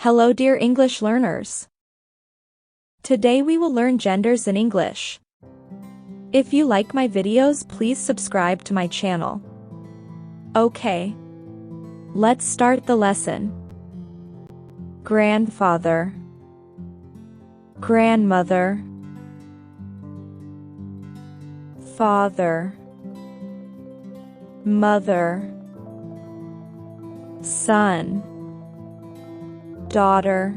Hello dear English learners. Today we will learn genders in English. If you like my videos, please subscribe to my channel. Okay. Let's start the lesson. Grandfather, grandmother, father, mother, son, daughter,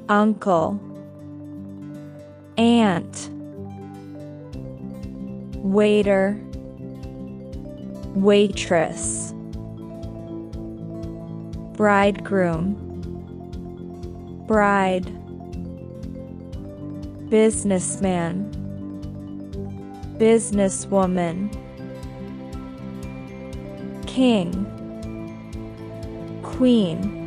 uncle, aunt, waiter, waitress, bridegroom, bride, businessman, businesswoman, king, queen,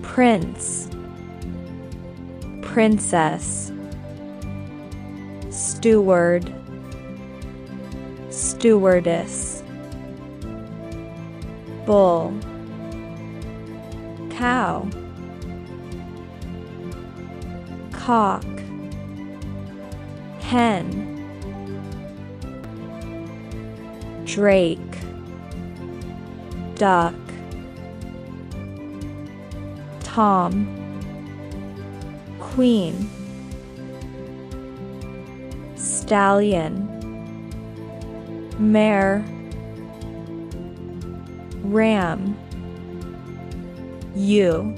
prince, princess, steward, stewardess, bull, cow, cock, hen, drake, duck, tom, queen, stallion, mare, ram, ewe,